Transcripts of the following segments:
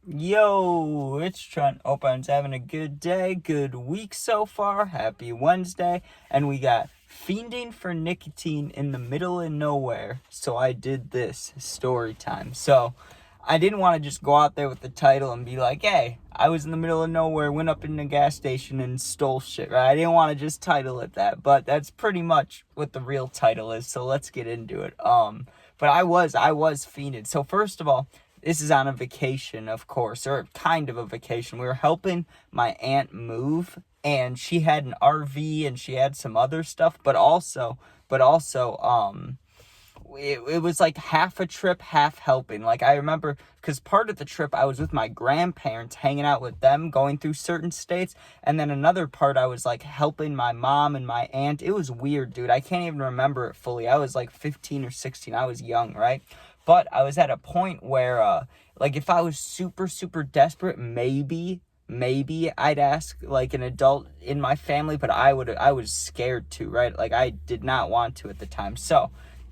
Yo, it's Trent. Hope I'm having a good day, good week so far. Happy Wednesday. And we got Fiending for Nicotine in the middle of nowhere. So I did this story time. So I didn't want to just go out there with the title and be like, hey, I was in the middle of nowhere, went up in the gas station and stole shit, right? I didn't want to just title it that, but that's pretty much what the real title is. So let's get into it. But I was fiended. So first of all, this is on a vacation, of course, or kind of a vacation. We were helping my aunt move, and she had an RV and she had some other stuff, but also, it was like half a trip, half helping. Like I remember, because part of the trip I was with my grandparents, hanging out with them, going through certain states, and then another part I was like helping my mom and my aunt. It was weird, dude. I can't even remember it fully. I was like 15 or 16. I was young, right? But I was at a point where, like, if I was super, super desperate, maybe I'd ask like an adult in my family, but I was scared to, right? Like I did not want to at the time. So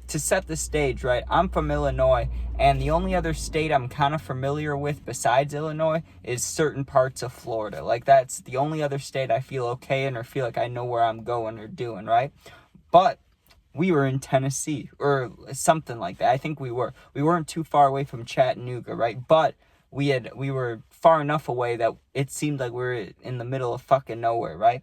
to set the stage, right, I'm from Illinois, and the only other state I'm kind of familiar with besides Illinois is certain parts of Florida. Like that's the only other state I feel okay in or feel like I know where I'm going or doing, right? But we were in Tennessee or something like that. I think we were. We weren't too far away from Chattanooga, right? But we were far enough away that it seemed like we were in the middle of fucking nowhere, right?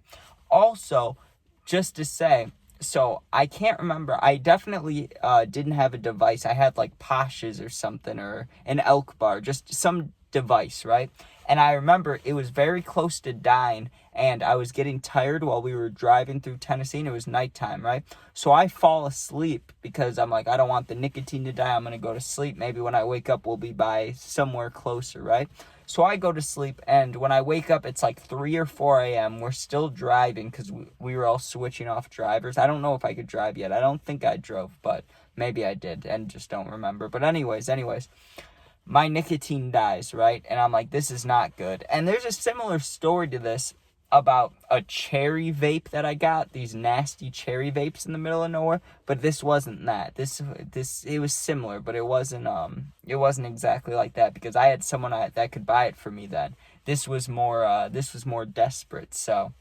Also, just to say, so I can't remember. I definitely didn't have a device. I had like Pasha's or something or an Elk Bar, just some device, right? And I remember it was very close to dying, and I was getting tired while we were driving through Tennessee, and it was nighttime, right? So I fall asleep because I'm like, I don't want the nicotine to die. I'm going to go to sleep. Maybe when I wake up, we'll be by somewhere closer, right? So I go to sleep, and when I wake up, it's like 3 or 4 a.m. We're still driving because we were all switching off drivers. I don't know if I could drive yet. I don't think I drove, but maybe I did and just don't remember. But anyways, my nicotine dies, right? And I'm like, this is not good. And there's a similar story to this about a cherry vape that I got, these nasty cherry vapes in the middle of nowhere, but this wasn't that. This it was similar, but it wasn't exactly like that because I had someone that could buy it for me then. This was more desperate. So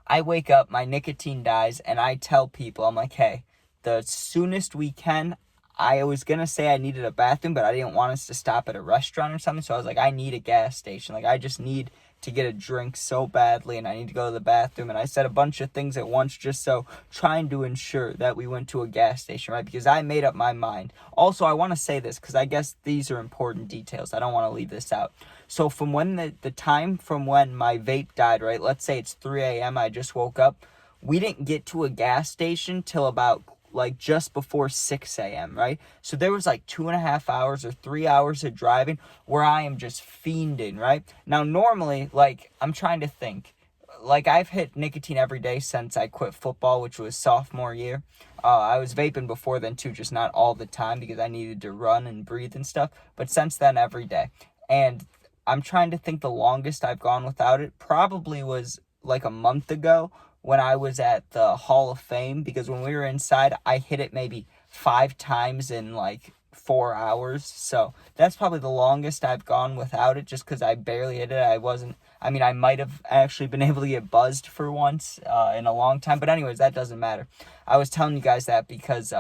I wake up, my nicotine dies, and I tell people, I'm like, hey, the soonest we can. I was gonna say I needed a bathroom, but I didn't want us to stop at a restaurant or something. So I was like, I need a gas station. Like I just need to get a drink so badly, and I need to go to the bathroom. And I said a bunch of things at once, just so trying to ensure that we went to a gas station, right? Because I made up my mind. Also, I want to say this because I guess these are important details. I don't want to leave this out. So from when the time from when my vape died, right? Let's say it's 3 a.m. I just woke up. We didn't get to a gas station till about like just before 6 a.m., right? So there was like 2.5 hours or 3 hours of driving where I am just fiending, right? Now, normally, like, I'm trying to think. Like, I've hit nicotine every day since I quit football, which was sophomore year. I was vaping before then, too, just not all the time because I needed to run and breathe and stuff. But since then, every day. And I'm trying to think the longest I've gone without it probably was like a month ago when I was at the Hall of Fame, because when we were inside, I hit it maybe 5 times in like 4 hours. So that's probably the longest I've gone without it just because I barely hit it. I might have actually been able to get buzzed for once in a long time. But anyways, that doesn't matter. I was telling you guys that because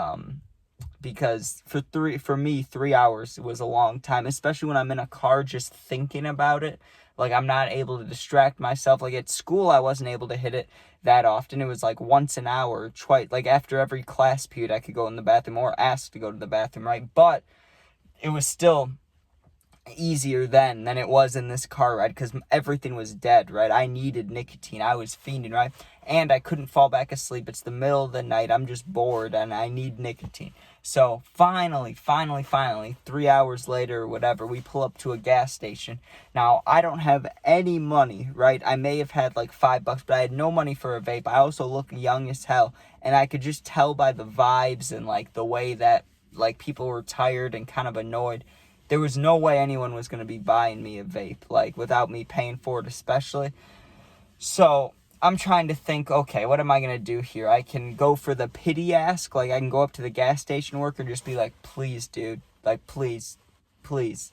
for me 3 hours was a long time, especially when I'm in a car just thinking about it. Like I'm not able to distract myself. Like at school I wasn't able to hit it that often. It was like once an hour, twice, like after every class period I could go in the bathroom or ask to go to the bathroom, right? But it was still easier then than it was in this car ride because everything was dead, right? I needed nicotine. I was fiending, right? And I couldn't fall back asleep. It's the middle of the night. I'm just bored and I need nicotine. So finally, 3 hours later or whatever, we pull up to a gas station. Now, I don't have any money, right? I may have had like $5, but I had no money for a vape. I also look young as hell. And I could just tell by the vibes and like the way that like people were tired and kind of annoyed. There was no way anyone was going to be buying me a vape, like, without me paying for it especially. So, I'm trying to think, okay, what am I going to do here? I can go for the pity ask, like, I can go up to the gas station worker and just be like, please, dude, like, please,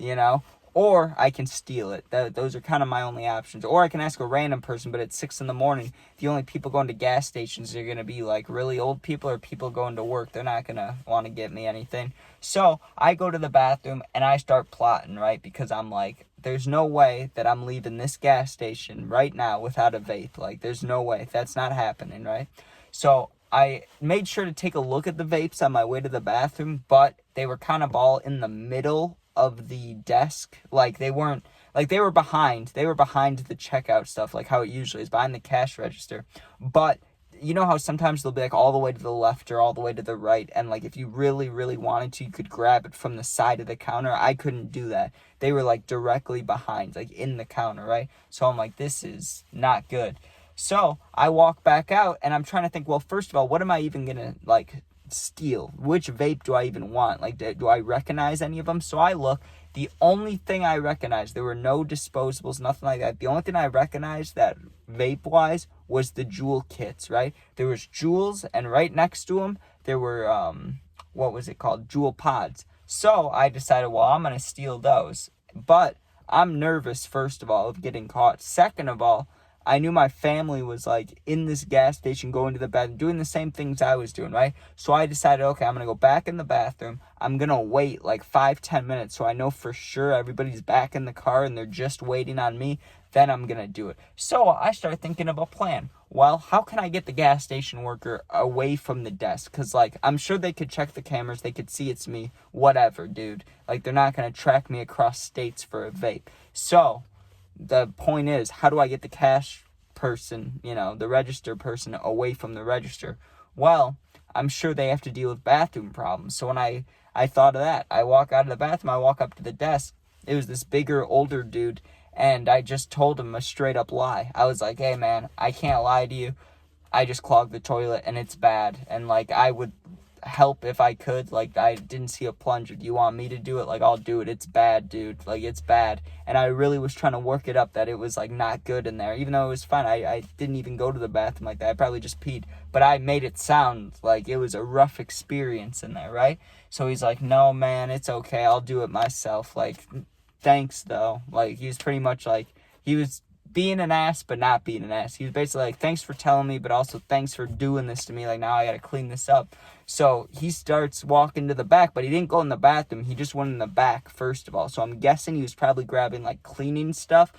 you know? or I can steal it. Those are kind of my only options. Or I can ask a random person, but at 6 in the morning, the only people going to gas stations are going to be like really old people or people going to work. They're not going to want to get me anything. So I go to the bathroom and I start plotting, right? Because I'm like, there's no way that I'm leaving this gas station right now without a vape. Like, there's no way. That's not happening, right? So I made sure to take a look at the vapes on my way to the bathroom, but they were kind of all in the middle of the desk. Like, they weren't, like, they were behind the checkout stuff, like how it usually is, behind the cash register. But you know how sometimes they'll be like all the way to the left or all the way to the right, and like if you really, really wanted to, you could grab it from the side of the counter. I couldn't do that. They were like directly behind, like in the counter, right? So I'm like, this is not good. So I walk back out and I'm trying to think, well, first of all, what am I even gonna like steal? Which vape do I even want? Like, do I recognize any of them? So I look. The only thing I recognized, there were no disposables, nothing like that. The only thing I recognized that vape-wise was the Juul kits, right? There was Juuls, and right next to them, there were, what was it called? Juul pods. So I decided, well, I'm going to steal those. But I'm nervous, first of all, of getting caught. Second of all, I knew my family was like in this gas station going to the bathroom, doing the same things I was doing, right? So I decided, okay, I'm going to go back in the bathroom. I'm going to wait like 5-10 minutes so I know for sure everybody's back in the car and they're just waiting on me. Then I'm going to do it. So I started thinking of a plan. Well, how can I get the gas station worker away from the desk? Because, like, I'm sure they could check the cameras. They could see it's me. Whatever, dude. Like, they're not going to track me across states for a vape. So the point is, how do I get the cash person, the register person, away from the register? Well, I'm sure they have to deal with bathroom problems. So when I thought of that, I walk out of the bathroom, I walk up to the desk. It was this bigger, older dude, and I just told him a straight up lie. I was like, hey man, I can't lie to you. I just clogged the toilet and it's bad. And like, I would help if I could. Like, I didn't see a plunger. Do you want me to do it? Like, I'll do it. It's bad, dude. Like, it's bad. And I really was trying to work it up that it was like not good in there, even though it was fine. I didn't even go to the bathroom like that. I probably just peed, but I made it sound like it was a rough experience in there, right? So he's like, no man, it's okay, I'll do it myself. Like, thanks though. Like, he was pretty much like, he was being an ass, but not being an ass. He was basically like, thanks for telling me, but also thanks for doing this to me. Like, now I gotta clean this up. So he starts walking to the back, but he didn't go in the bathroom. He just went in the back, first of all. So I'm guessing he was probably grabbing, like, cleaning stuff.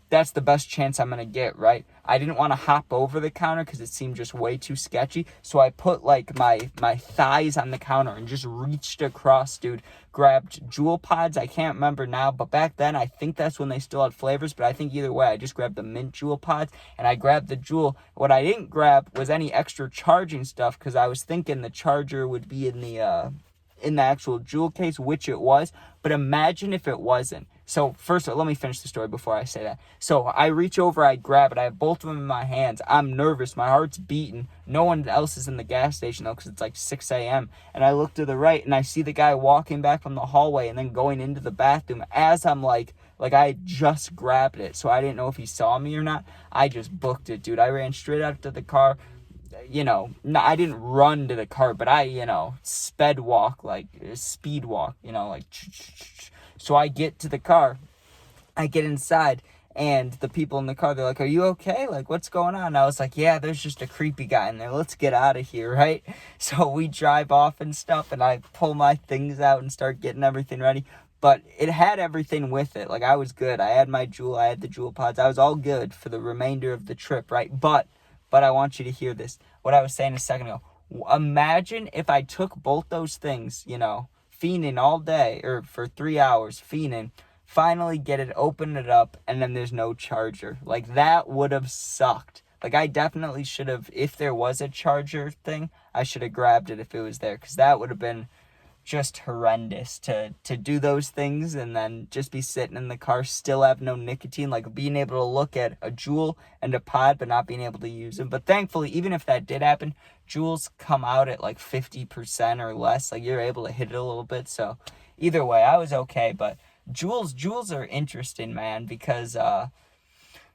That's the best chance I'm going to get, right? I didn't want to hop over the counter because it seemed just way too sketchy. So I put, like, my thighs on the counter and just reached across, dude. Grabbed Juul pods. I can't remember now, but back then, I think that's when they still had flavors. But I think either way, I just grabbed the mint Juul pods and I grabbed the Juul. What I didn't grab was any extra charging stuff because I was thinking the charger would be in the actual Juul case, which it was. But imagine if it wasn't. So first, let me finish the story before I say that. So I reach over, I grab it. I have both of them in my hands. I'm nervous. My heart's beating. No one else is in the gas station, though, because it's like 6 a.m. And I look to the right, and I see the guy walking back from the hallway and then going into the bathroom as I'm like I just grabbed it. So I didn't know if he saw me or not. I just booked it, dude. I ran straight out to the car. I didn't run to the car, but I, speed walk, like, so I get to the car, I get inside, and the people in the car, they're like, are you okay? Like, what's going on? And I was like, yeah, there's just a creepy guy in there. Let's get out of here, right? So we drive off and stuff, and I pull my things out and start getting everything ready. But it had everything with it. Like, I was good. I had my Juul. I had the Juul pods. I was all good for the remainder of the trip, right? But I want you to hear this. What I was saying a second ago. Imagine if I took both those things, fiending all day, or for 3 hours, fiending, finally get it, open it up, and then there's no charger. Like, that would have sucked. Like, I definitely should have, if there was a charger thing, I should have grabbed it if it was there, because that would have been just horrendous to do those things and then just be sitting in the car, still have no nicotine, like being able to look at a Juul and a pod but not being able to use them. But thankfully, even if that did happen, Juuls come out at like 50% or less. Like, you're able to hit it a little bit. So either way, I was okay. But Juuls are interesting, man, because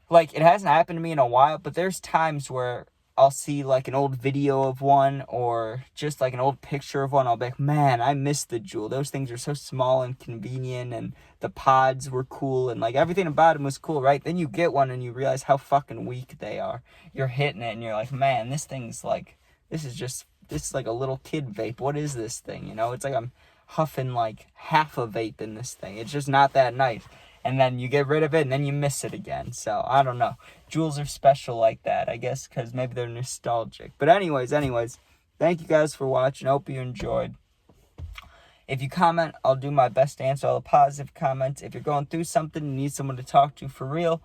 like, it hasn't happened to me in a while, but there's times where I'll see like an old video of one or just like an old picture of one. I'll be like, man, I miss the Juul. Those things are so small and convenient, and the pods were cool, and like everything about them was cool, right? Then you get one and you realize how fucking weak they are. You're hitting it and you're like, man, this is like a little kid vape. What is this thing? You know, it's like I'm huffing like half a vape in this thing. It's just not that nice. And then you get rid of it, and then you miss it again. So, I don't know. Juuls are special like that, I guess, because maybe they're nostalgic. But anyways, thank you guys for watching. Hope you enjoyed. If you comment, I'll do my best to answer all the positive comments. If you're going through something and need someone to talk to for real,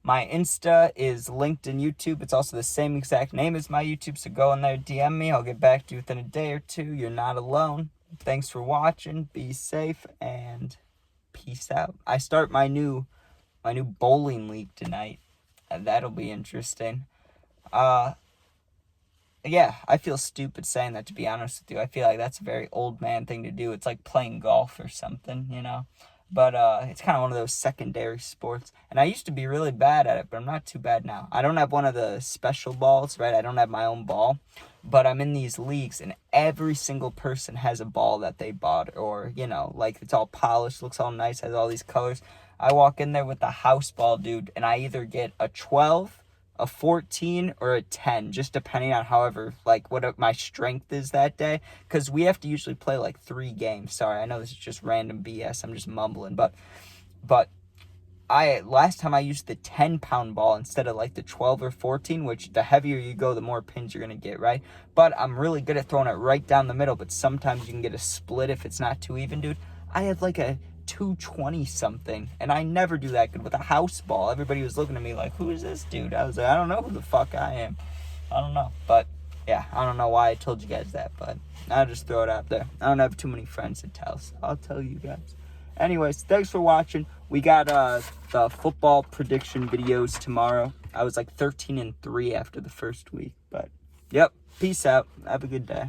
my Insta is linked in YouTube. It's also the same exact name as my YouTube, so go in there, DM me. I'll get back to you within a day or two. You're not alone. Thanks for watching. Be safe, and peace out. I start my new bowling league tonight, and that'll be interesting. Yeah, I feel stupid saying that, to be honest with you. I feel like that's a very old man thing to do. It's like playing golf or something, you know. But it's kind of one of those secondary sports. And I used to be really bad at it, but I'm not too bad now. I don't have one of the special balls, right? I don't have my own ball. But I'm in these leagues, and every single person has a ball that they bought. Or, you know, like it's all polished, looks all nice, has all these colors. I walk in there with the house ball, dude, and I either get a 12, a 14, or a 10, just depending on what my strength is that day, because we have to usually play like 3 games. Sorry, I know this is just random BS, I'm just mumbling, but last time I used the 10-pound ball instead of like the 12 or 14, which the heavier you go, the more pins you're gonna get, right? But I'm really good at throwing it right down the middle, but sometimes you can get a split if it's not too even, dude. I had like a 220 something, and I never do that good with a house ball. Everybody was looking at me like, who is this dude? I was like, I don't know who the fuck I am. I don't know. But yeah, I don't know why I told you guys that, but I'll just throw it out there. I don't have too many friends to tell, so I'll tell you guys. Anyways, thanks for watching. We got the football prediction videos tomorrow. I was like 13-3 after the first week, but yep, peace out. Have a good day.